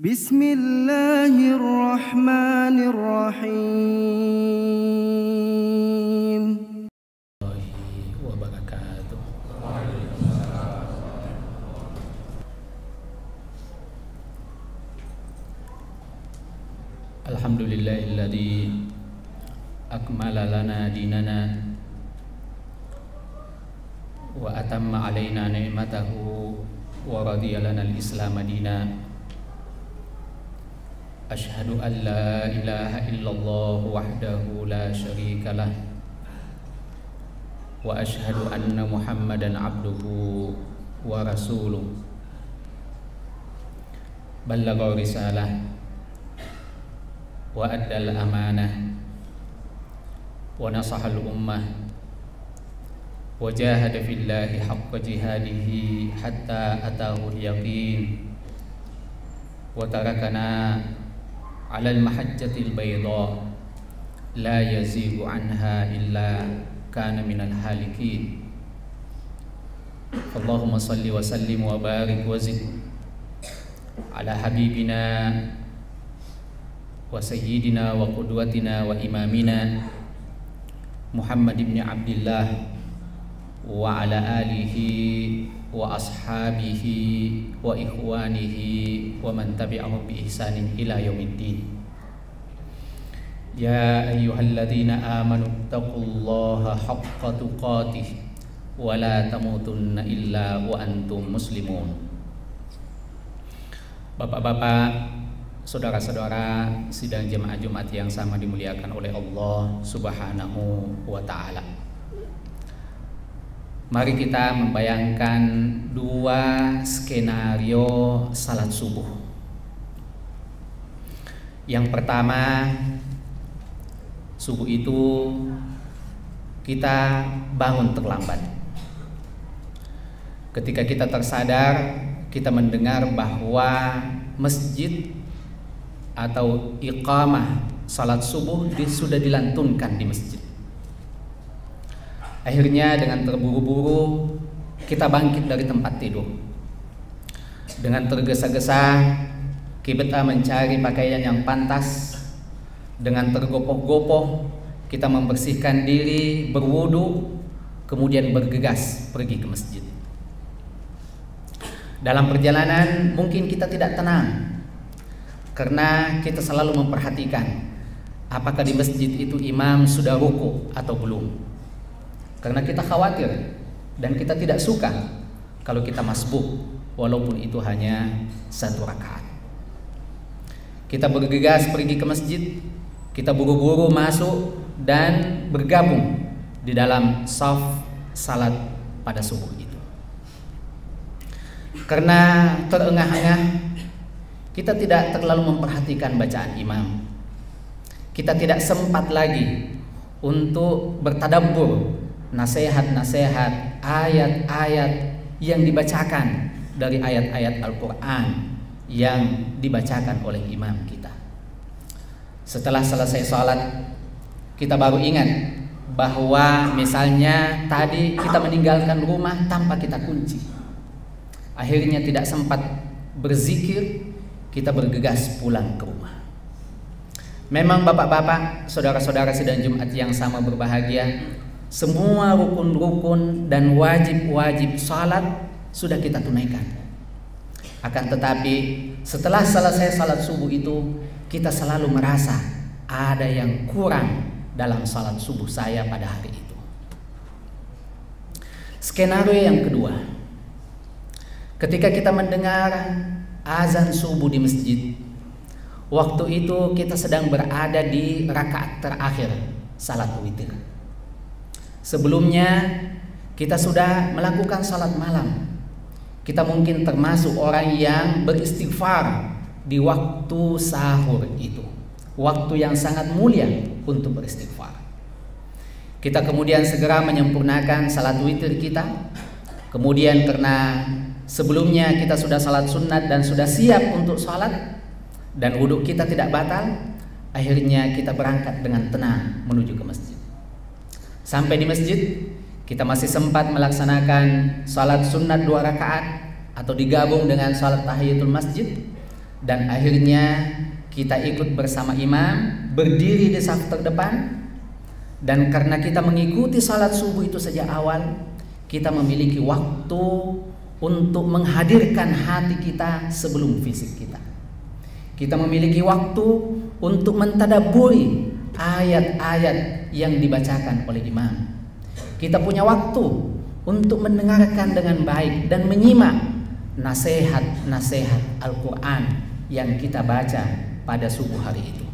Bismillahirrahmanirrahim. Wabarakatuh. Alhamdulillahilladzi akmala lana dinana wa atamma alaina ni'matahu wa radiya lana al-islam dina. Ashhadu an la ilaha illallah wahdahu la syarika lah wa ashhadu anna Muhammadan abduhu wa rasuluh. Ballagha risalah wa addal amanah wa nasahal ummah wa jahada fillahi haqqa jihadihi hatta atahul yaqin wa tarakana ala al-mahajjatil bayda la yazigu anha illa kana minal halikin. Allahumma salli wa sallim wa barik wa zid ala habibina wa sayyidina wa qudwatina wa imamina Muhammad ibn Abdillah wa ala alihi wa ashabihi wa ikhwanihi wa man tabi'ahum bi ihsanin ila yaumiddin. Ya ayyuhalladzina amanu taqullaha haqqa tuqatih wa la tamutunna illa wa antum muslimun. Bapak-bapak, saudara-saudara sidang jemaah Jumat yang sama dimuliakan oleh Allah Subhanahu wa taala. Mari kita membayangkan dua skenario salat subuh. Yang pertama, subuh itu kita bangun terlambat. Ketika kita tersadar, kita mendengar bahwa masjid atau iqamah salat subuh sudah dilantunkan di masjid. Akhirnya dengan terburu-buru kita bangkit dari tempat tidur. Dengan tergesa-gesa kita mencari pakaian yang pantas. Dengan tergopoh-gopoh kita membersihkan diri, berwudu, kemudian bergegas pergi ke masjid. Dalam perjalanan mungkin kita tidak tenang karena kita selalu memperhatikan apakah di masjid itu imam sudah ruku atau belum. Karena kita khawatir dan kita tidak suka kalau kita masbuk walaupun itu hanya satu rakaat. Kita bergegas pergi ke masjid, kita buru-buru masuk dan bergabung di dalam shaf salat pada subuh itu. Karena terengah-engah, kita tidak terlalu memperhatikan bacaan imam. Kita tidak sempat lagi untuk bertadabbur nasihat-nasihat, ayat-ayat yang dibacakan dari ayat-ayat Al-Quran yang dibacakan oleh imam kita. Setelah selesai sholat, kita baru ingat bahwa misalnya tadi kita meninggalkan rumah tanpa kita kunci. Akhirnya tidak sempat berzikir, kita bergegas pulang ke rumah. Memang bapak-bapak, saudara-saudara sidang Jumat yang sama berbahagia, semua rukun-rukun dan wajib-wajib salat sudah kita tunaikan. Akan tetapi setelah selesai salat subuh itu, kita selalu merasa ada yang kurang dalam salat subuh saya pada hari itu. Skenario yang kedua, ketika kita mendengar azan subuh di masjid, waktu itu kita sedang berada di rakaat terakhir salat witir. Sebelumnya kita sudah melakukan salat malam. Kita mungkin termasuk orang yang beristighfar di waktu sahur itu, waktu yang sangat mulia untuk beristighfar. Kita kemudian segera menyempurnakan salat witir kita. Kemudian karena sebelumnya kita sudah salat sunat dan sudah siap untuk salat dan wudhu kita tidak batal, akhirnya kita berangkat dengan tenang menuju ke masjid. Sampai di masjid, kita masih sempat melaksanakan salat sunat 2 rakaat atau digabung dengan salat tahiyatul masjid. dan akhirnya kita ikut bersama imam berdiri di saf terdepan. Dan karena kita mengikuti salat subuh itu sejak awal, kita memiliki waktu untuk menghadirkan hati kita sebelum fisik kita. Kita memiliki waktu untuk mentadabburi ayat-ayat yang dibacakan oleh imam. Kita punya waktu untuk mendengarkan dengan baik dan menyimak nasihat-nasihat Al-Quran yang kita baca pada subuh hari itu.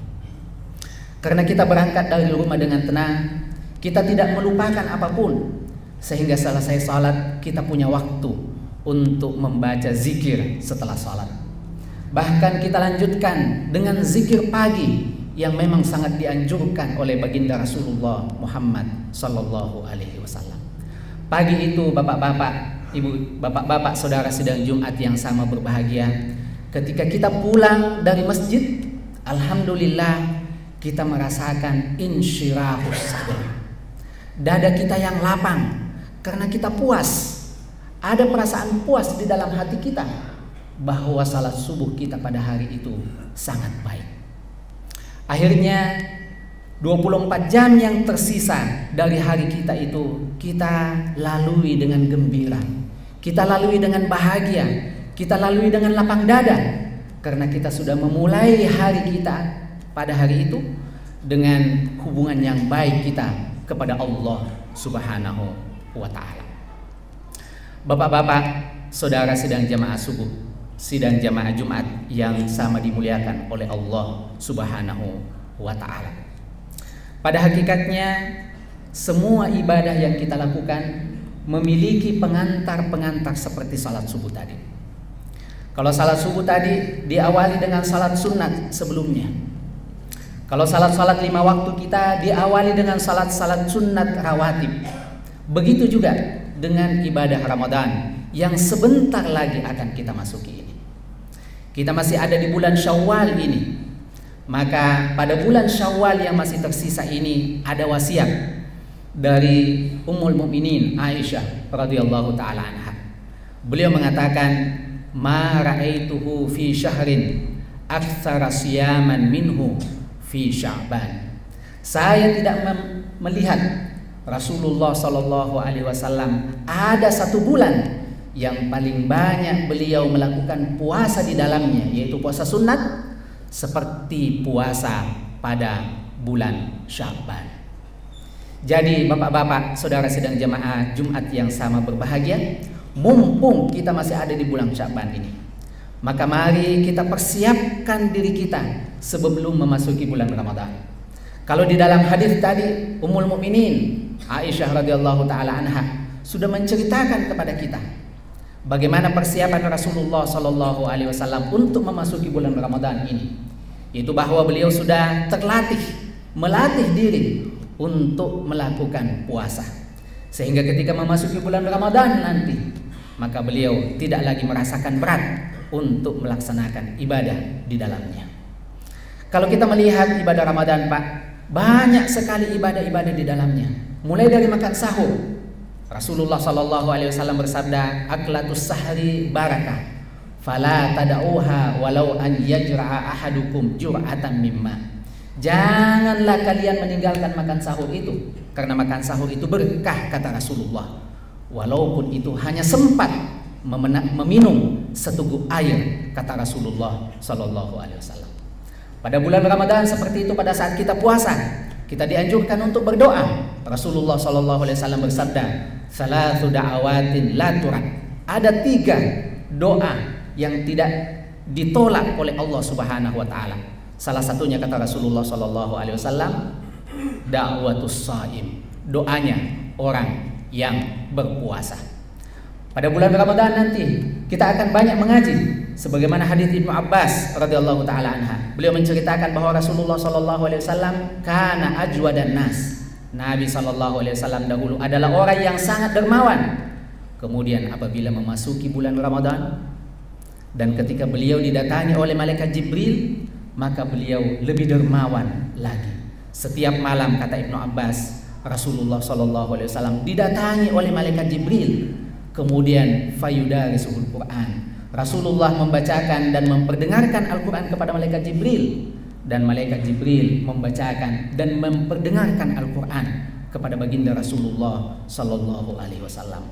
Karena kita berangkat dari rumah dengan tenang, kita tidak melupakan apapun, sehingga selesai salat kita punya waktu untuk membaca zikir setelah salat. Bahkan kita lanjutkan dengan zikir pagi yang memang sangat dianjurkan oleh baginda Rasulullah Muhammad sallallahu alaihi wasallam. Pagi itu bapak-bapak, ibu, bapak-bapak, saudara sidang Jumat yang sama berbahagia, ketika kita pulang dari masjid, alhamdulillah kita merasakan insyirahus sadr. Dada kita yang lapang karena kita puas. Ada perasaan puas di dalam hati kita bahwa salat subuh kita pada hari itu sangat baik. Akhirnya 24 jam yang tersisa dari hari kita itu kita lalui dengan gembira, kita lalui dengan bahagia, kita lalui dengan lapang dada, karena kita sudah memulai hari kita pada hari itu dengan hubungan yang baik kita kepada Allah Subhanahu wa ta'ala. Bapak-bapak, saudara sidang jamaah subuh, sidang jamaah Jumat yang sama dimuliakan oleh Allah Subhanahu wa ta'ala. Pada hakikatnya semua ibadah yang kita lakukan memiliki pengantar-pengantar seperti salat subuh tadi. Kalau salat subuh tadi diawali dengan salat sunat sebelumnya. Kalau salat-salat 5 waktu kita diawali dengan salat-salat sunat rawatib. Begitu juga dengan ibadah Ramadan yang sebentar lagi akan kita masuki ini. Kita masih ada di bulan Syawal ini. Maka pada bulan Syawal yang masih tersisa ini ada wasiat dari Ummul Mukminin Aisyah radhiyallahu taala anha. Beliau mengatakan, "Ma ra'aituhu fi syahrin aktsara siyaman minhu fi Sya'ban." Saya tidak melihat Rasulullah sallallahu alaihi wasallam ada satu bulan yang paling banyak beliau melakukan puasa di dalamnya, yaitu puasa sunat, seperti puasa pada bulan Sya'ban. Jadi bapak-bapak, saudara sidang jamaah Jumat yang sama berbahagia, mumpung kita masih ada di bulan Sya'ban ini, maka mari kita persiapkan diri kita sebelum memasuki bulan Ramadan. Kalau di dalam hadis tadi Ummul Mukminin Aisyah radhiyallahu taala anha sudah menceritakan kepada kita bagaimana persiapan Rasulullah sallallahu alaihi wasallam untuk memasuki bulan Ramadan ini, yaitu bahwa beliau sudah melatih diri untuk melakukan puasa, sehingga ketika memasuki bulan Ramadan nanti maka beliau tidak lagi merasakan berat untuk melaksanakan ibadah di dalamnya. Kalau kita melihat ibadah Ramadan, Pak, banyak sekali ibadah-ibadah di dalamnya. Mulai dari makan sahur, Rasulullah sallallahu alaihi wasallam bersabda, "Aklatus sahri barakah, fala tad'uha walau an yajra'a ahadukum jur'atan mimma." Janganlah kalian meninggalkan makan sahur itu, karena makan sahur itu berkah, kata Rasulullah, walaupun itu hanya sempat meminum seteguk air, kata Rasulullah sallallahu alaihi wasallam. Pada bulan Ramadan seperti itu, pada saat kita puasa, kita dianjurkan untuk berdoa. Rasulullah sallallahu alaihi wasallam bersabda, "Salatu da'awatin la turad." Ada 3 doa yang tidak ditolak oleh Allah Subhanahu wa taala. Salah satunya, kata Rasulullah sallallahu alaihi wasallam, da'watus shaim, doanya orang yang berpuasa. Pada bulan Ramadan nanti kita akan banyak mengaji, sebagaimana hadis Ibnu Abbas radhiyallahu taala anha. Beliau menceritakan bahwa Rasulullah sallallahu alaihi wasallam kana ajwadan nas. Nabi sallallahu alaihi wasallam dahulu adalah orang yang sangat dermawan. Kemudian apabila memasuki bulan Ramadan dan ketika beliau didatangi oleh malaikat Jibril, maka beliau lebih dermawan lagi. Setiap malam, kata Ibnu Abbas, Rasulullah sallallahu alaihi wasallam didatangi oleh malaikat Jibril. Kemudian fayudarisuhul Quran, Rasulullah membacakan dan memperdengarkan Al-Quran kepada malaikat Jibril, dan malaikat Jibril membacakan dan memperdengarkan Al-Quran kepada baginda Rasulullah Sallallahu Alaihi Wasallam.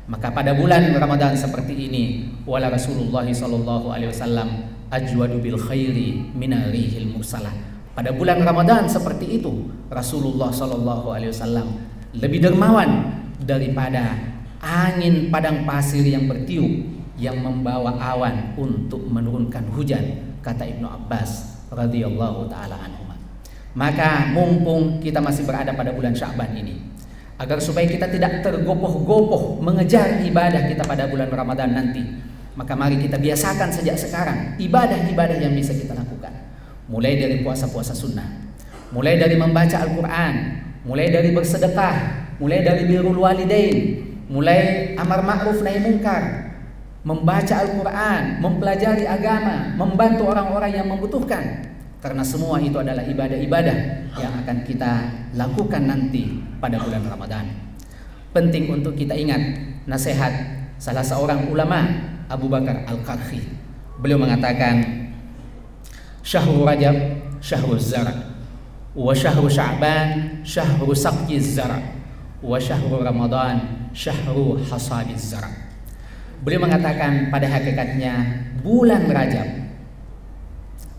Maka pada bulan Ramadan seperti ini, wala Rasulullah Sallallahu Alaihi Wasallam ajwadu bil khairi minarihil mursalah. Pada bulan Ramadan seperti itu, Rasulullah Sallallahu Alaihi Wasallam lebih dermawan daripada angin padang pasir yang bertiup yang membawa awan untuk menurunkan hujan, kata Ibnu Abbas radhiyallahu taala anhu. Maka mumpung kita masih berada pada bulan Sya'ban ini, agar supaya kita tidak tergopoh-gopoh mengejar ibadah kita pada bulan Ramadan nanti, maka mari kita biasakan sejak sekarang ibadah-ibadah yang bisa kita lakukan. Mulai dari puasa-puasa sunnah, mulai dari membaca Al-Quran, mulai dari bersedekah, mulai dari birrul walidain, mulai amar ma'ruf nahi munkar, membaca Al-Quran, mempelajari agama, membantu orang-orang yang membutuhkan. Karena semua itu adalah ibadah-ibadah yang akan kita lakukan nanti pada bulan Ramadan. Penting untuk kita ingat nasihat salah seorang ulama, Abu Bakar Al-Qarhi. Beliau mengatakan, syahrul Rajab syahrul zara, wa syahrul Sya'ban syahrul saqyiz zara, wa syahrul Ramadan syahrul hasadiz zara. Beliau mengatakan pada hakikatnya bulan Rajab,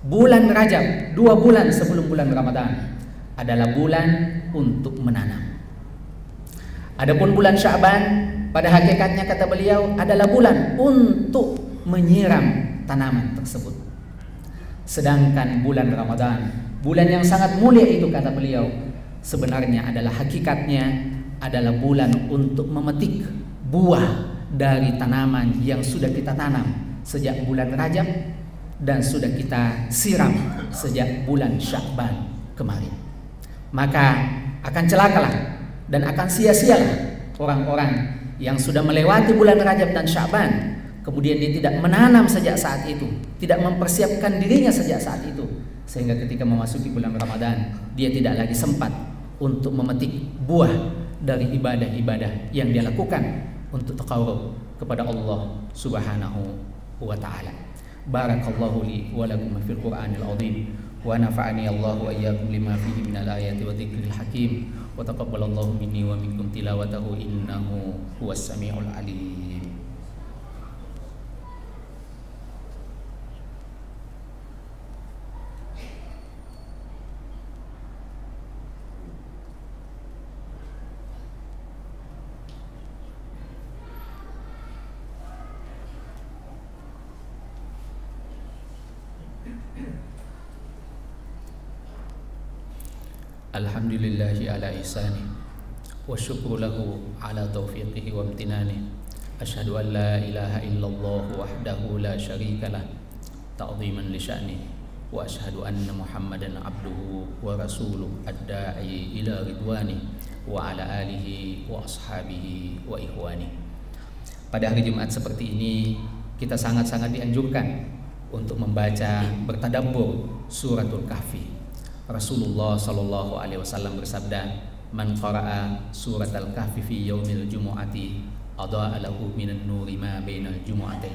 2 bulan sebelum bulan Ramadan adalah bulan untuk menanam. Adapun bulan Sya'ban pada hakikatnya kata beliau adalah bulan untuk menyiram tanaman tersebut. Sedangkan bulan Ramadan, bulan yang sangat mulia itu kata beliau, sebenarnya adalah hakikatnya adalah bulan untuk memetik buah dari tanaman yang sudah kita tanam sejak bulan Rajab dan sudah kita siram sejak bulan Sya'ban kemarin. Maka akan celakalah dan akan sia-sialah orang-orang yang sudah melewati bulan Rajab dan Sya'ban, kemudian dia tidak menanam sejak saat itu, tidak mempersiapkan dirinya sejak saat itu, sehingga ketika memasuki bulan Ramadan dia tidak lagi sempat untuk memetik buah dari ibadah-ibadah yang dia lakukan untuk taqarrub kepada Allah Subhanahu wa ta'ala. Barakallahu li wa lakum fil Qur'anil azim, wa nafa'ani Allah wa iyyakum lima fihi minal ayati wa dzikril hakim, wa taqabbalallahu minni wa minkum tilawatahu innahu huwas samiul alim. Alhamdulillahi ala ihsani wa syukru lahu ala taufiqihi wa amtinani. Asyhadu an la ilaha illallah wahdahu la syarika lah ta'ziman li sya'ni, wa asyhadu anna Muhammadan abduhu wa rasuluh ad-da'i ila ridwani wa ala alihi wa ashabihi wa ikhwani. Pada hari Jumat seperti ini kita sangat-sangat dianjurkan untuk membaca, bertadabbur suratul Kahfi. Rasulullah Sallallahu Alaihi Wasallam bersabda, man qara'a surat al-kahfi fi yaumil jumu'ati adha'a lahu minan nuri ma bainal jumu'atain.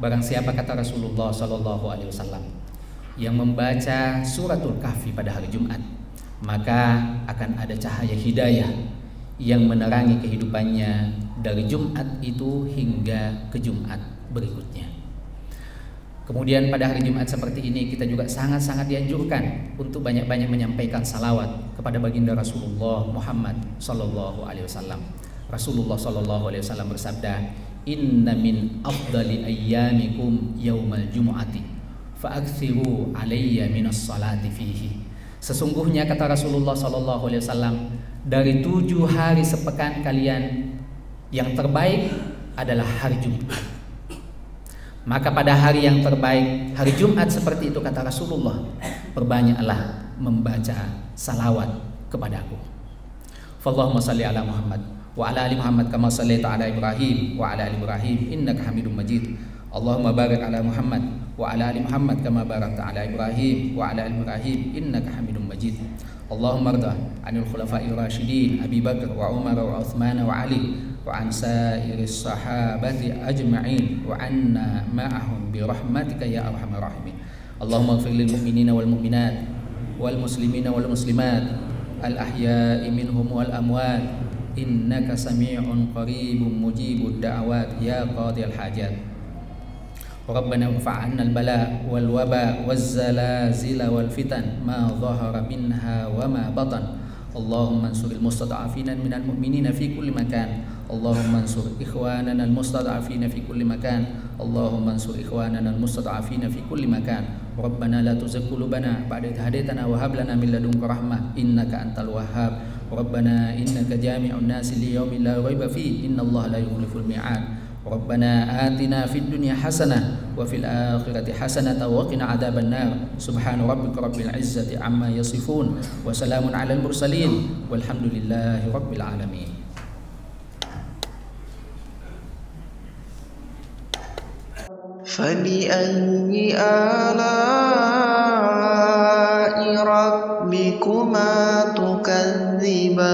Barang siapa, kata Rasulullah Sallallahu Alaihi Wasallam, yang membaca suratul kahfi pada hari Jumat, maka akan ada cahaya hidayah yang menerangi kehidupannya dari Jumat itu hingga ke Jumat berikutnya. Kemudian pada hari Jumat seperti ini kita juga sangat-sangat dianjurkan untuk banyak-banyak menyampaikan salawat kepada baginda Rasulullah Muhammad Sallallahu Alaihi Wasallam. Rasulullah Sallallahu Alaihi Wasallam bersabda, inna min afdali ayyamikum yaumal jumu'ati fa'akthiru alayya minas salati fihi. Sesungguhnya kata Rasulullah Sallallahu Alaihi Wasallam, dari 7 hari sepekan kalian yang terbaik adalah hari Jumat. Maka pada hari yang terbaik, hari Jumat seperti itu kata Rasulullah, perbanyaklah membaca salawat kepadaku. Fallahumma salli ala Muhammad wa ala ali Muhammad kama shallaita ala Ibrahim wa ala ali Ibrahim innaka Hamidum Majid. Allahumma barik ala Muhammad wa ala ali Muhammad kama barakta ala Ibrahim wa ala ali Ibrahim innaka Hamidum Majid. Allahumma arda 'anil khulafa'ir rasyidin Abi Bakar wa Umar wa Utsman wa Ali وعن سائر الصحابة أجمعين وعنا معهم برحمتك يا أرحم الراحمين. اللهم اغفر للمؤمنين والمؤمنات والمسلمين والمسلمات الأحياء منهم والأموات إنك سميع قريب مجيب الدعوات يا قاضي الحاجات. ربنا ارفع عنا البلاء والوباء والزلازل والفتن ما ظهر منها وما بطن. اللهم انصر المستضعفين من المؤمنين في كل مكان. اللهم انصر إخواننا المستضعفين في كل مكان. اللهم انصر إخواننا المستضعفين في كل مكان. ربنا لا تزغ قلوبنا بعد إذ هديتنا وهب لنا من لدنك رحمة إنك أنت الوهاب. ربنا إنك جامع الناس ليوم لا ريب فيه إن الله لا يخلف الميعاد. ربنا آتنا في الدنيا حسنة وفي الآخرة حسنة وقنا عذاب النار. سبحان ربك رب العزة عما يصفون وسلام على المرسلين والحمد لله رب العالمين. فبأي آلاء ربكما تكذبان